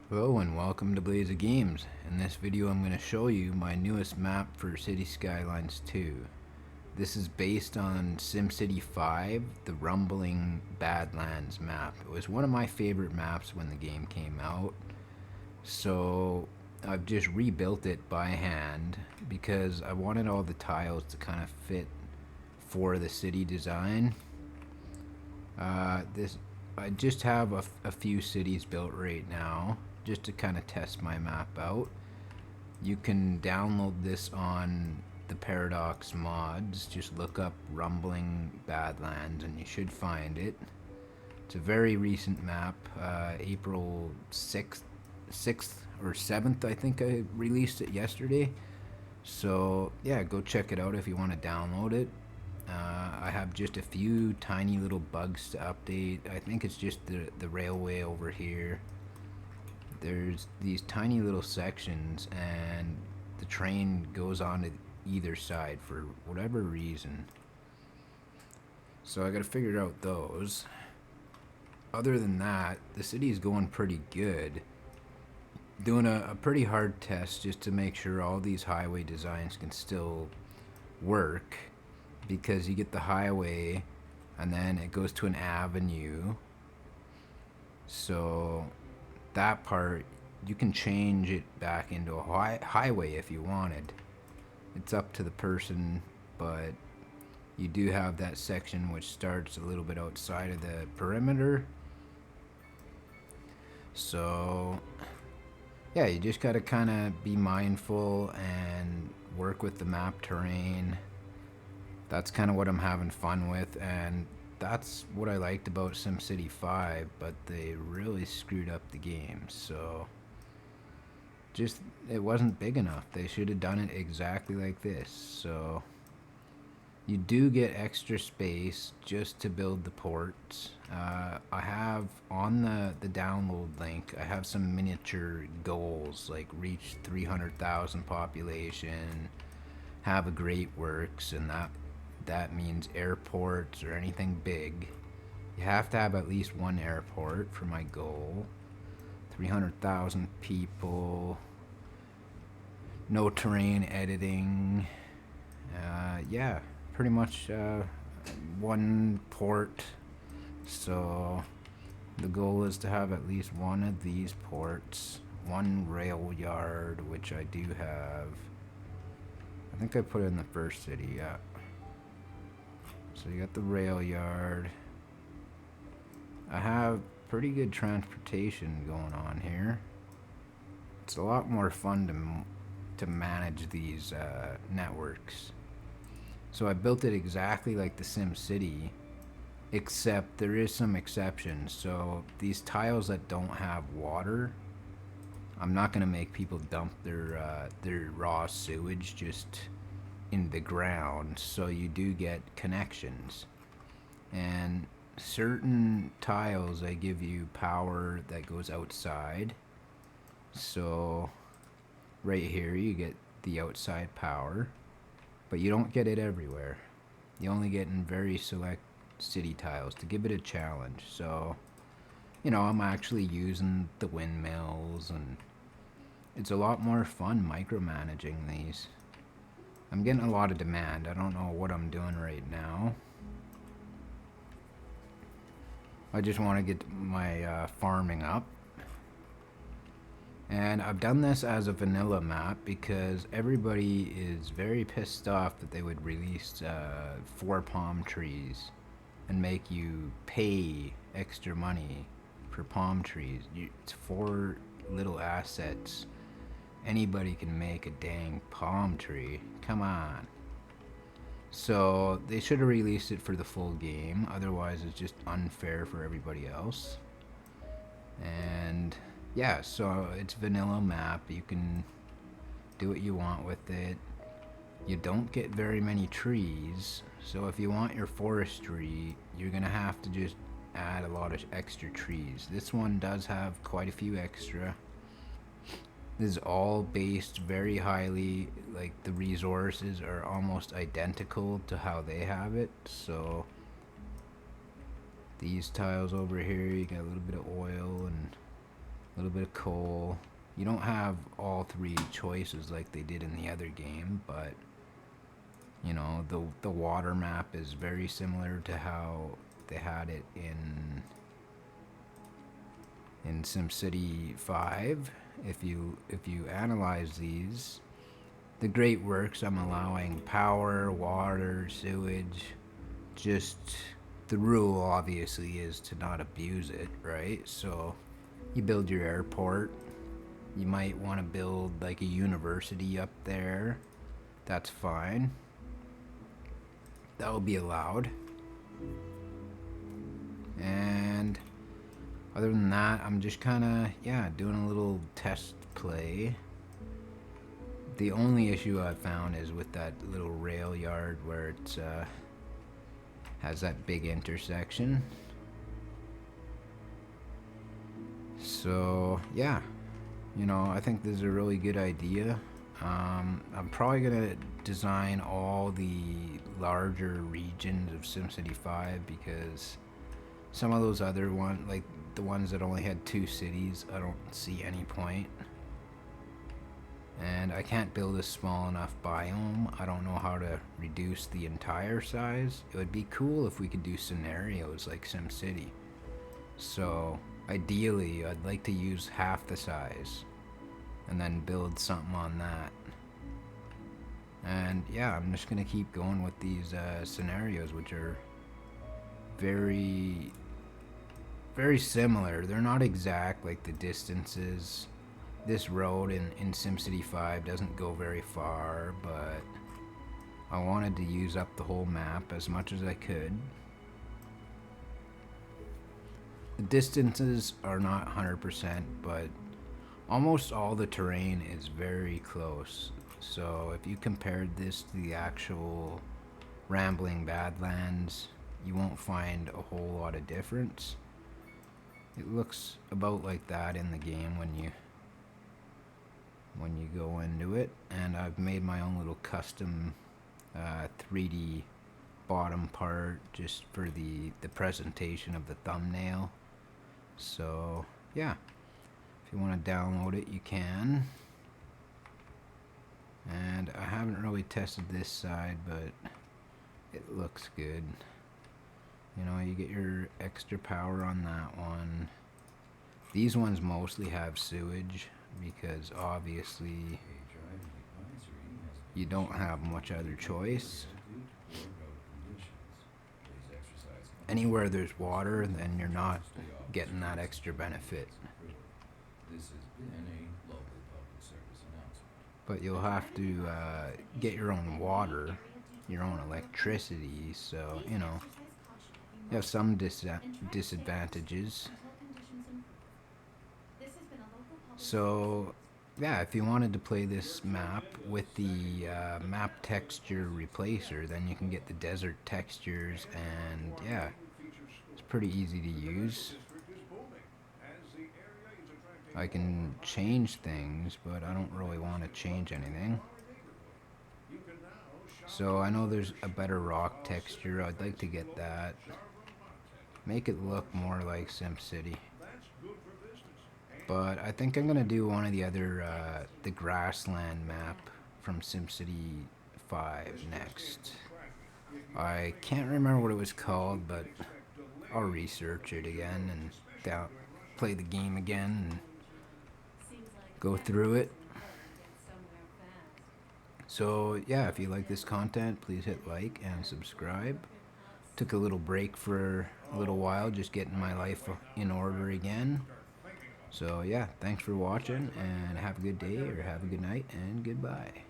Hello and welcome to Blaze of Games. In this video I'm going to show you my newest map for City Skylines 2. This is based on SimCity 5, the rumbling Badlands map. It was one of my favorite maps when the game came out. So I've just rebuilt it by hand because I wanted all the tiles to kind of fit for the city design. I just have a few cities built right now just to kind of test my map out. You can download this on the Paradox mods. Just look up Rumbling Badlands and you should find it. It's a very recent map, April 6th or 7th, I think I released it yesterday. So yeah, go check it out if you want to download it. I have just a few tiny little bugs to update. I think it's just the railway over here. There's these tiny little sections and the train goes on to either side for whatever reason. So I gotta figure out those. Other than that, the city's going pretty good. Doing a pretty hard test just to make sure all these highway designs can still work, because you get the highway and then it goes to an avenue. So that part you can change it back into a highway if you wanted. It's up to the person, but you do have that section which starts a little bit outside of the perimeter. So yeah, you just gotta kind of be mindful and work with the map terrain. That's kind of what I'm having fun with, and that's what I liked about SimCity 5, but they really screwed up the game. So just, it wasn't big enough. They should have done it exactly like this. So you do get extra space just to build the ports. I have on the download link, I have some miniature goals like reach 300,000 population, have a great works, and that means airports or anything big. You have to have at least one airport for my goal. 300,000 people. No terrain editing. Yeah, pretty much one port. So the goal is to have at least one of these ports. One rail yard, which I do have. I think I put it in the first city, yeah. So you got the rail yard. I have pretty good transportation going on here. It's a lot more fun to manage these networks. So I built it exactly like the Sim City, except there is some exceptions. So these tiles that don't have water, I'm not gonna make people dump their raw sewage just in the ground, so you do get connections. And certain tiles, they give you power that goes outside. So right here you get the outside power, but you don't get it everywhere. You only get in very select city tiles to give it a challenge. So I'm actually using the windmills, and it's a lot more fun micromanaging these. I'm getting a lot of demand. I don't know what I'm doing right now. I just want to get my farming up. And I've done this as a vanilla map because everybody is very pissed off that they would release 4 palm trees and make you pay extra money for palm trees. It's 4 little assets. Anybody can make a dang palm tree. Come on. So they should have released it for the full game. Otherwise, it's just unfair for everybody else. And yeah, so it's vanilla map. You can do what you want with it. You don't get very many trees. So if you want your forestry, you're gonna have to just add a lot of extra trees. This one does have quite a few extra. This is all based very highly, like the resources are almost identical to how they have it. So these tiles over here, you got a little bit of oil and A little bit of coal. You don't have all three choices like they did in the other game, but you know, the water map is very similar to how they had it in SimCity 5. If you analyze these, the great works, I'm allowing power, water, sewage. Just the rule obviously is to not abuse it, right? So you build your airport. You might want to build like a university up there. That's fine. That will be allowed. And other than that, I'm just kind of, yeah, doing a little test play. The only issue I've found is with that little rail yard where it's has that big intersection. So yeah, you know, I think this is a really good idea. I'm probably gonna design all the larger regions of SimCity 5 because some of those other ones, like the ones that only had 2 cities, I don't see any point. And I can't build a small enough biome. I don't know how to reduce the entire size. It would be cool if we could do scenarios like SimCity. So ideally, I'd like to use half the size and then build something on that. And yeah, I'm just gonna keep going with these scenarios, which are very, very similar. They're not exact, like the distances. This road in SimCity 5 doesn't go very far, but I wanted to use up the whole map as much as I could. The distances are not 100%, but almost all the terrain is very close. So if you compared this to the actual rambling Badlands, you won't find a whole lot of difference. It looks about like that in the game when you go into it. And I've made my own little custom 3D bottom part just for the presentation of the thumbnail. So yeah, if you want to download it, you can. And I haven't really tested this side, but it looks good. You know, you get your extra power on that one. These ones mostly have sewage because obviously you don't have much other choice. Anywhere there's water, then you're not getting that extra benefit. But you'll have to get your own water, your own electricity, so, you know, you have some disadvantages. So yeah, if you wanted to play this map with the map texture replacer, then you can get the desert textures, and yeah, it's pretty easy to use. I can change things, but I don't really want to change anything. So I know there's a better rock texture. I'd like to get that. Make it look more like SimCity. But I think I'm gonna do one of the other, the grassland map from SimCity 5 next. I can't remember what it was called, but I'll research it again and play the game again and go through it. So yeah, if you like this content, please hit like and subscribe. Took a little break for a little while, just getting my life in order again. So yeah, thanks for watching, and have a good day or have a good night, and goodbye.